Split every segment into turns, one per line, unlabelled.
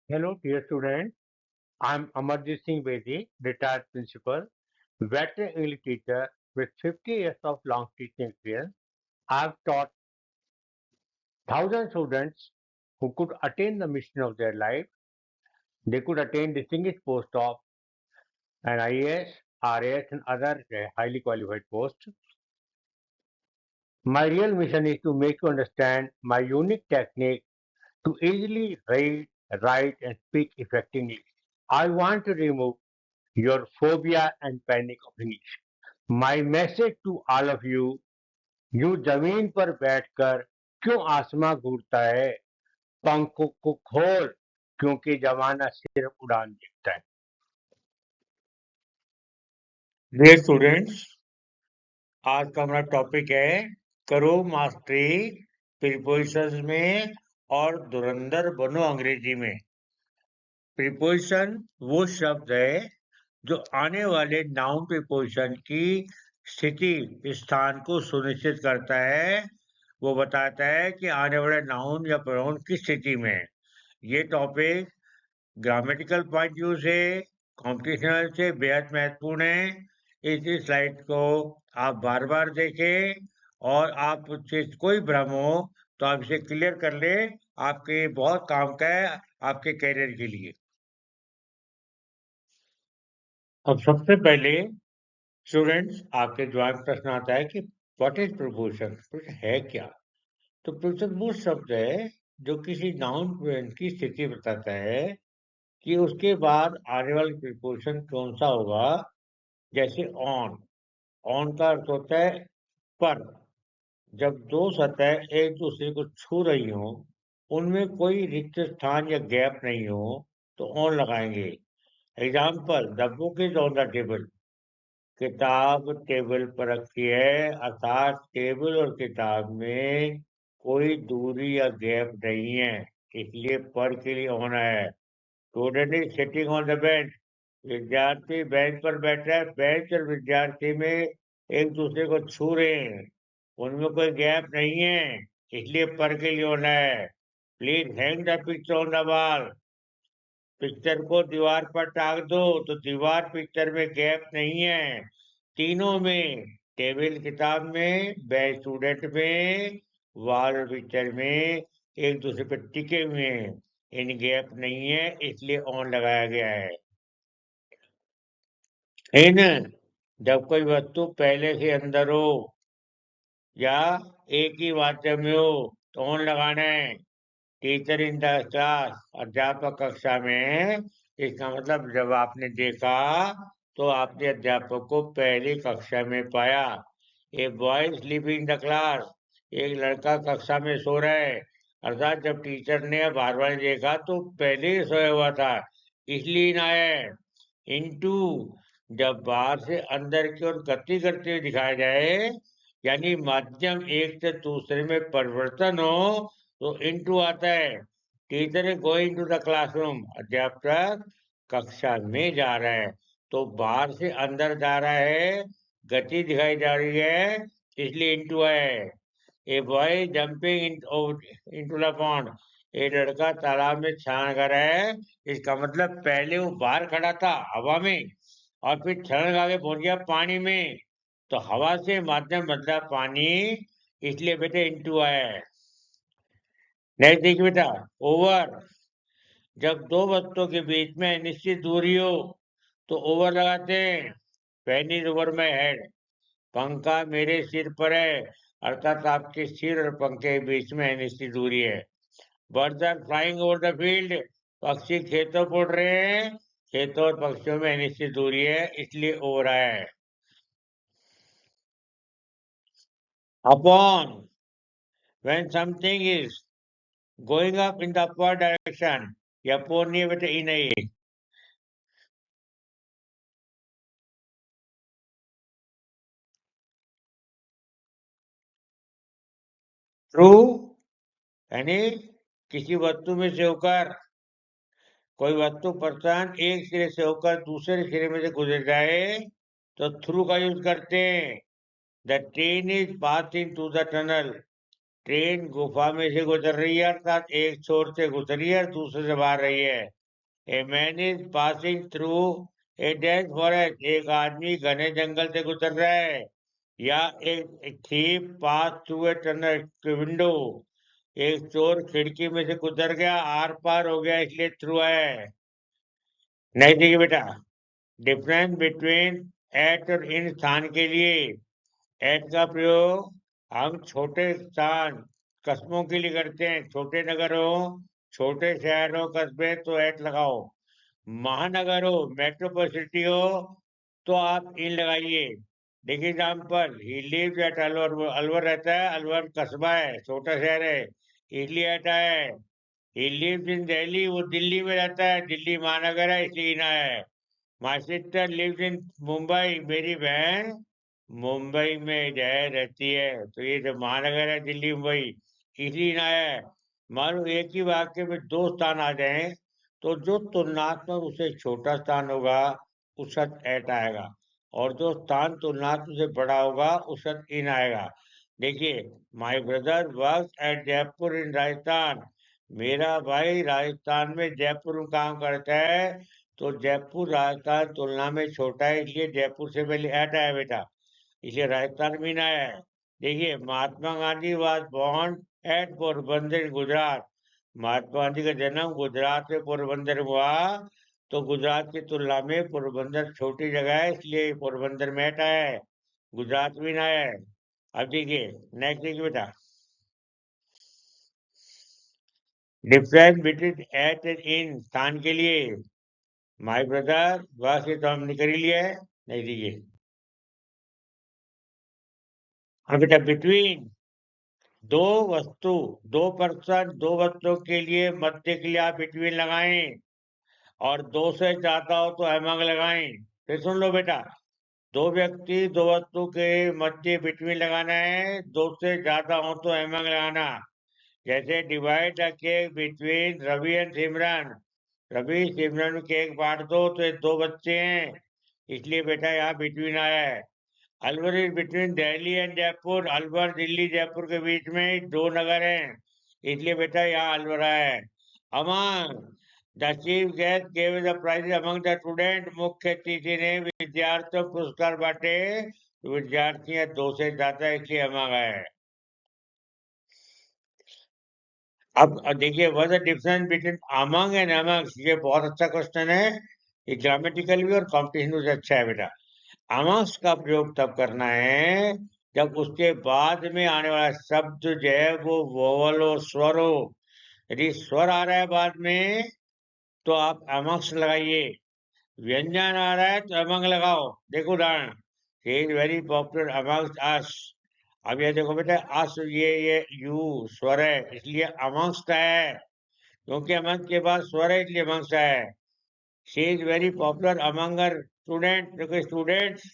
Hello, dear students. I'm Amarjit Singh Bedi, retired principal, veteran English teacher with 50 years of long teaching experience. I've taught thousands of students who could attain the mission of their life. They could attain distinguished post of an IAS, RAS, and other highly qualified posts. My real mission is to make you understand my unique technique to easily read, write, and speak effectively. I want to remove your phobia and panic of English. My message to all of you, यूं जमीन पर बैठकर क्यों आसमां घूरता है, पंखों को खोल क्योंकि जमाना सिर्फ उड़ान देखता है.
डियर स्टूडेंट्स, आज का हमारा टॉपिक है करो मास्टरी प्रीपोजिशंस में और धुरंधर बनो अंग्रेजी में. प्रीपोजिशन वो शब्द है जो आने वाले नाउन प्रीपोजिशन की स्थिति स्थान को सुनिश्चित करता है. वो बताता है कि आने वाले नाउन या प्रोनाउन किस स्थिति में. ये टॉपिक ग्रामेटिकल पॉइंट व्यू से कॉम्पिटिशनल से बेहद महत्वपूर्ण है. इस स्लाइड को आप बार बार देखें और आप उससे कोई भ्रम हो तो आप इसे क्लियर कर ले. आपके बहुत काम का है आपके कैरियर के लिए. अब सबसे पहले स्टूडेंट्स आपके दिमाग में प्रश्न आता है कि व्हाट इज प्रीपोजिशन, है क्या. तो प्रीपोजिशन वो शब्द है जो किसी नाउन की स्थिति बताता है कि उसके बाद आने वाला प्रीपोजिशन कौन सा होगा. जैसे ऑन का अर्थ होता है पर. जब दो सतह एक दूसरे को छू रही हो, उनमें कोई रिक्त स्थान या गैप नहीं हो तो ऑन लगाएंगे. Example, the book is on the table. किताब टेबल पर रखी है, अर्थात टेबल और किताब में कोई दूरी या गैप नहीं है, इसलिए पर के लिए ऑन है. Student is sitting on the bench. विद्यार्थी बेंच पर बैठा है. बेंच और विद्यार्थी में एक दूसरे को छू रहे हैं, उनमें कोई गैप नहीं है, इसलिए पर के लिए होना है. Please hang the picture on the wall. Picture को दीवार पर टांग दो. तो दीवार पिक्चर में गैप नहीं है. तीनों में, टेबल किताब में, बेंच स्टूडेंट में, वॉल पिक्चर में एक दूसरे पर टिके हुए हैं. इन गैप नहीं है, इसलिए ऑन लगाया गया है. इन जब कोई वस्तु पहले से अंदर हो या एक ही माध्यम में हो तो ऑन लगाना है. टीचर इन द क्लास, अध्यापक कक्षा में है. इसका मतलब जब आपने देखा तो आपने अध्यापक को पहली कक्षा में पाया. A boy sleeping in the class. एक लड़का कक्षा में सो रहा है, अर्थात जब टीचर ने बार बार देखा तो पहले ही सोया हुआ था, इसलिए ना है. इनटू, जब बाहर से अंदर की ओर गति करते हुए दिखाया जाए, यानी माध्यम एक से दूसरे में परिवर्तन हो, तो इनटू आता है. Teacher is going to the classroom. अध्यापक कक्षा में जा रहा है, तो बाहर से अंदर जा रहा है, गति दिखाई जा रही है, इसलिए इनटू है. A boy jumping into the pond. एक लड़का तालाब में छलांग कर रहा है. इसका मतलब पहले वो बाहर खड़ा था हवा में और फिर छलांग आगे पहुंच गया पानी में, तो हवा से माध्यम बदला पानी, इसलिए बेटे इनटू आया है. नेक्स्ट देखिए बेटा, ओवर. जब दो वस्तुओं के बीच में निश्चित दूरी हो तो ओवर लगाते हैं. Pen is over my head. पंखा मेरे सिर पर है, अर्थात आपके सिर और पंखे के बीच में निश्चित दूरी है. Birds are flying over the field. पक्षी खेतों पर उड़ रहे हैं, खेतों और पक्षियों में निश्चित दूरी है, इसलिए ओवर आया है. Upon, when something is going up in the upward direction. ये अपॉन नहीं है बेटे, इन है ये. थ्रू, यानी किसी वस्तु में से होकर. कोई वस्तु प्रस्थान एक सिरे से होकर दूसरे सिरे में से गुजर जाए तो थ्रू का यूज करते हैं. The train is passing to the tunnel. Train गुफा में से गुजर रही है, अर्थात एक छोर से गुजर रही है और दूसरे से बाहर रही है, a man is passing through a dense forest, एक आदमी घने जंगल से गुजर रहा है। या एक thief pass through a tunnel window, एक चोर खिड़की में से गुजर गया, आर पार हो गया, इसलिए थ्रू है। नहीं देखिए बेटा, डिफरेंस बिटवीन एट और इन स्थान के लिए। एट का प्रयोग हम छोटे स्थान कस्बों के लिए करते हैं, छोटे नगरों, छोटे शहरों, कस्बे, तो एट लगाओ। महानगर हो, मेट्रोपोलिटी हो, तो आप इन लगाइए। देखिए example, he lives at Alwar, Alwar रहता है, अलवर कस्बा है, छोटा शहर है, इसलिए एट है। ही लिव्स इन दिल्ली, वो दिल्ली में रहता है, दिल्ली महानगर है, इसलिए इना है। My sister lives in Mumbai, मेरी बहन मुंबई में जय रहती है, तो ये जो महानगर है दिल्ली मुंबई, इसलिए ना है। मान लो एक ही वाक्य में दो स्थान आ जाए, तो जो तुलनात्मक उससे छोटा स्थान होगा उस शब्द एट आएगा, और जो स्थान तुलनात्मक से बड़ा होगा उस शब्द इन आएगा। देखिए, my brother work at Jaipur in Rajasthan, मेरा भाई राजस्थान में जयपुर में काम करता है, तो जयपुर राजस्थान तुलना में छोटा है, इसलिए जयपुर से पहले एट आया बेटा, इसलिए राजस्थान में ना है। देखिए, Mahatma Gandhi was born at Porbandar, Gujarat, Mahatma Gandhi का जन्म गुजरात में पोरबंदर में हुआ, तो गुजरात की तुलना में पोरबंदर छोटी जगह है, इसलिए पोरबंदर में एट है, गुजरात में ना है। अब देखिए नेक्स्ट देखिए बेटा, difference between at and in स्थान के लिए। माय ब्रदर बस ये तो हमने कर ही लिया है, नहीं दीजिए। अब बेटा बिटवीन, दो वस्तु, दो पर्सन, दो वस्तुओं के लिए मध्य के लिए आप बिटवीन लगाएं, और दो से ज्यादा हो तो अमंग लगाएं। फिर सुन लो बेटा, दो व्यक्ति दो वस्तु के मध्य बिटवीन लगाना है, दो से ज्यादा हो तो अमंग लगाना। जैसे divide the cake between Ravi and Simran, Ravi Simran cake बांट दो, तो ये दो बच्चे हैं, इसलिए बेटा यहाँ बिटवीन आया है। Alwar is between Delhi and Jaipur, Alwar Delhi Jaipur के बीच में दो नगर हैं, इसलिए बेटा यहाँ अलवर है। Among the chief guest gave the prize among the student, मुख्य अतिथि ने विद्यार्थियों को पुरस्कार बांटे, तो विद्यार्थी हैं दो से ज्यादा, इसलिए अमंग है। अब देखिए, what the difference between among and among, ये बहुत अच्छा क्वेश्चन है, ये ग्रामेटिकल भी और कॉम्पिटिशन भी अच्छा है बेटा। अमंग्स का प्रयोग तब करना है जब उसके बाद में आने वाला शब्द जो है वो वोवल हो, स्वर हो। यदि स्वर आ रहा है बाद में तो आप अमंग्स लगाइए, व्यंजन आ रहा है तो अमंग लगाओ। देखो उदाहरण, he is very popular amongst us, अब ये देखो बेटा, अस ये यू स्वर है, इसलिए अमंग्स का है, क्योंकि अमंग के बाद स्वर है, इसलिए अमंग्स है। She is very popular among her student, देखो स्टूडेंट्स,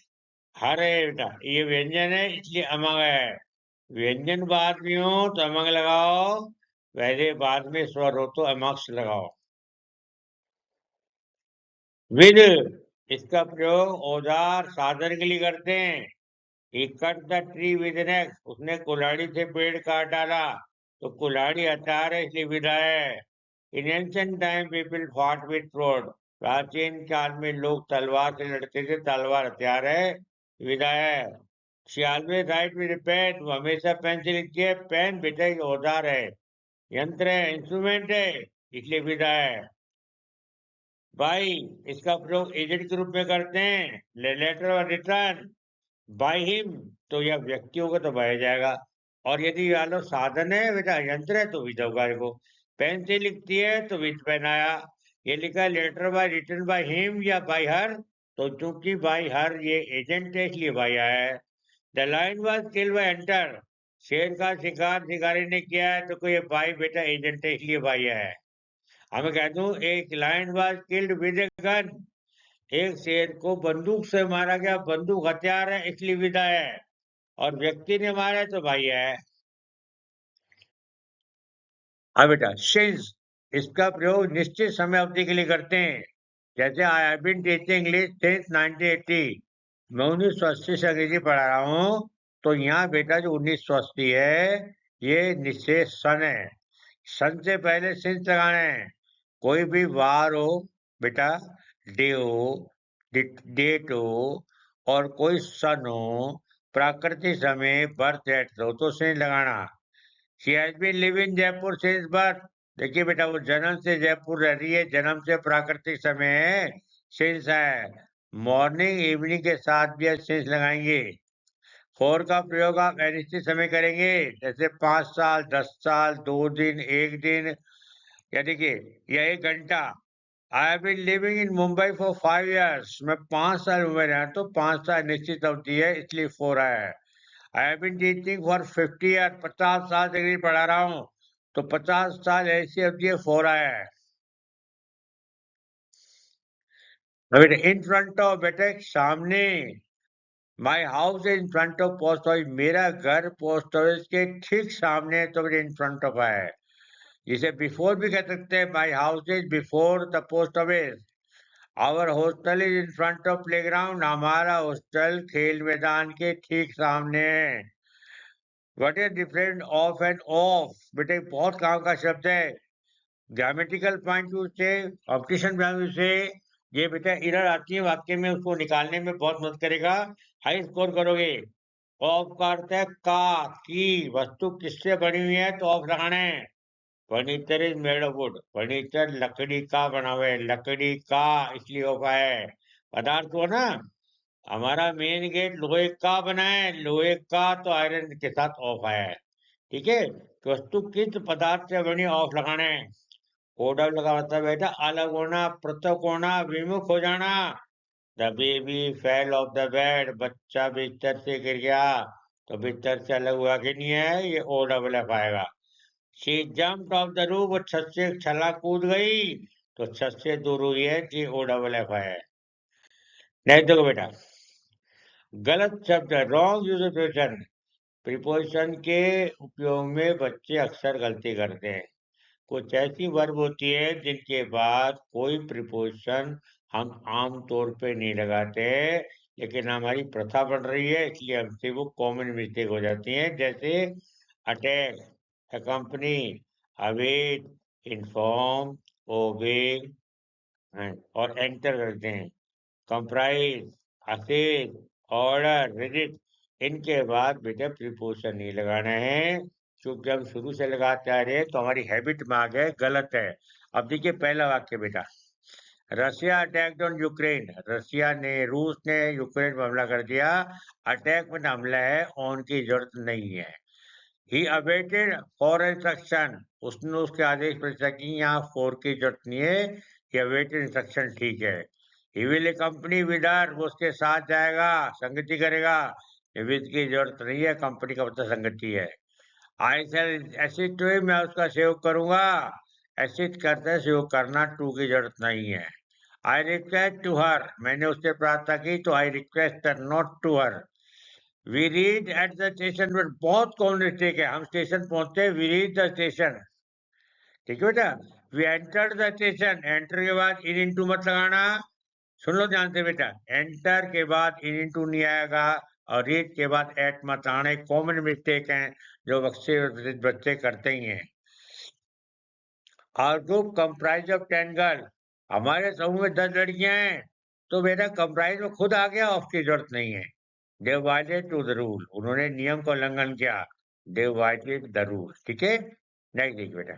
हर है बेटा, ये व्यंजन है इसलिए अमंग है। व्यंजन बाद में हो तो अमंग लगाओ, वैसे बाद में स्वर हो तो अमंग्स लगाओ। विद, इसका प्रयोग औजार साधन के लिए करते हैं। He cut the tree with an axe, उसने कुल्हाड़ी से पेड़ काट डाला, तो कुल्हाड़ी हथियार है, इसलिए विदा है। इन ancient time people fought with sword, प्राचीन काल में लोग तलवार से लड़ते थे, तलवार हथियार है, विदा है। She always write with pen, वो हमेशा पेन से लिखती है, पेन बेटा एक औजार है, यंत्र है, इंस्ट्रूमेंट है, इसलिए विदा है। बाई, इसका प्रयोग एजेंट के रूप में करते हैं, लेटर और रिटर्न। बाय हिम, तो यह व्यक्ति होगा तो बाया जाएगा, और यदि मान लो साधन है बेटा, यंत्र है, तो विद होगा। देखो, पेन से लिखती है तो विद पेन आया, ये लिखा है letter by return by him या बाय हर, तो चूंकि बाय हर ये एजेंट है, इसलिए बाय आया है। The line was killed by Hunter, शेर का शिकार शिकारी ने किया है, तो कोई बाय बेटा एजेंट है, इसलिए बाय है। अब मैं कह दूं, एक line was killed with a gun, एक शेर को बंदूक से मारा गया, बंदूक हथियार है, इसलिए विदा है, और व्यक्ति ने मारा है तो भाई है। हाँ बेटा, सिंस, इसका प्रयोग निश्चित समय अवधि के लिए करते हैं। जैसे I have been teaching English since 1980, मैं 1980 से अंग्रेजी पढ़ा रहा हूँ, तो यहाँ बेटा जो 1980 है, ये निश्चय सन है, सन से पहले सिंस लगाना है। कोई भी वार हो बेटा डे हो, डेट हो और कोई सन हो, प्राकृतिक समय, बर्थ डेट हो तो सेंस लगाना। She has been living Jaipur since birth. देखिए बेटा वो जन्म से जयपुर रह रही है, जन्म से प्राकृतिक समय है, सिंस है। मॉर्निंग इवनिंग के साथ भी सिंस लगाएंगे। फोर का प्रयोग आप अनिश्चित समय करेंगे, जैसे 5 साल, 10 साल, 2 दिन, 1 दिन, या देखिए या 1 घंटा। I have been living in Mumbai for 5 years। मैं 5 साल मुंबई रहा तो 5 साल निश्चित अवधि है, इसलिए 4 आया है। I have been teaching for 50 years। 50 साल से डिग्री पढ़ा रहा हूँ, तो 50 साल ऐसी अवधि है, 4 आया है। बेटा इन फ्रंट ऑफ, बेटे सामने। My house in front of post office. मेरा घर पोस्ट ऑफिस के ठीक सामने है, तो बेटे इन फ्रंट ऑफ है। जिसे बिफोर भी कह सकते हैं, my house is before the post office. Our hostel is in front of playground. हमारा हॉस्टल खेल मैदान के ठीक सामने है। What is different of and off? बेटे बहुत काम का शब्द है। ग्रामेटिकल पॉइंट व्यू से, ऑप्टिशन पॉइंट व्यू से ये बेटा एरर आती है वाक्य में, उसको निकालने में बहुत मदद करेगा। हाई स्कोर करोगे। ऑफ का अर्थ है का, की। वस्तु किससे बनी हुई है तो ऑफ लगाना है। Furniture is made of would. Furniture लकड़ी का बना हुआ है, लकड़ी का, इसलिए ऑफ है। पदार्थ हो ना, हमारा मेन गेट लोहे का बना है, लोहे का, तो आयरन के साथ ऑफ आया है। ठीक है, तो वस्तु किस पदार्थ से बनी, ऑफ लगाना है। ओडब लगा मतलब बेटा अलग होना, पृथक होना, विमुख हो जाना। The baby fell off the bed. बच्चा बिस्तर से गिर गया, तो बिस्तर से अलग हुआ कि नहीं है, ये ओ डबल एफ आएगा। She jumped of the roof. वो छत से छलांग कूद गई, तो छत से दूर हुई है, जी ओ डबल एफ है। नहीं देखो बेटा, गलत शब्द है, wrong use of preposition. Preposition के उपयोग में बच्चे अक्सर गलती करते हैं। कुछ ऐसी वर्ब होती है जिनके बाद कोई प्रिपोजिशन हम आम तौर पे नहीं लगाते, लेकिन हमारी प्रथा बन रही है, इसलिए हमसे वो कॉमन मिस्टेक हो जाती है। जैसे अटैक, अकम्पनी, अवेट, इन्फॉर्म, ओबे और एंटर करते हैं। कंप्राइज, असेज, ऑर्डर, रिजिट, इनके बाद बेटा प्रीपोजिशन नहीं लगाना है, क्योंकि हम शुरू से लगाते आ रहे हैं तो हमारी हैबिट में आ गए, गलत है। अब देखिए पहला वाक्य बेटा, Russia attacked on Ukraine. Russia ने, रूस ने यूक्रेन पर हमला कर दिया। अटैक में हमला है, ऑन की जरूरत नहीं है। ही अवेटेड फॉर इंस्ट्रक्शन। उसने उसके आदेश पर प्रतीक्षा की, यहाँ फॉर की जरूरत नहीं है, ही अवेटेड इंस्ट्रक्शन ठीक है। He will company with her. वो उसके साथ जाएगा, संगति करेगा। विद की जरूरत नहीं है, कंपनी का मतलब संगति है। आई सेल एसिड टू हिम। मैं उसका सहयोग करूंगा। एसिड करते हैं, सहयोग करना, टू की जरूरत नहीं है। I request to her. मैंने उससे प्रार्थना की, तो I request not to her. We read at the station. पर बहुत कॉमन मिस्टेक है, हम स्टेशन पहुंचते हैं, वी रीड द स्टेशन। ठीक है बेटा, we enter the station. Enter के बाद इन इंटू मत लगाना। सुन लो ध्यान से बेटा, एंटर के बाद इन इंटू नहीं आएगा, और रीड के बाद एट मत आना। कॉमन मिस्टेक है जो बच्चे करते ही हैं। Our group comprise of 10 girl. हमारे समूह में 10 लड़कियां हैं, तो बेटा कंप्राइज में खुद आ गया, ऑफ की जरूरत नहीं है। दे वायलेटेड टू द रूल। उन्होंने नियम का उल्लंघन किया। दे वायलेटेड द रूल। ठीक है, नेक्स्ट देखिए बेटा,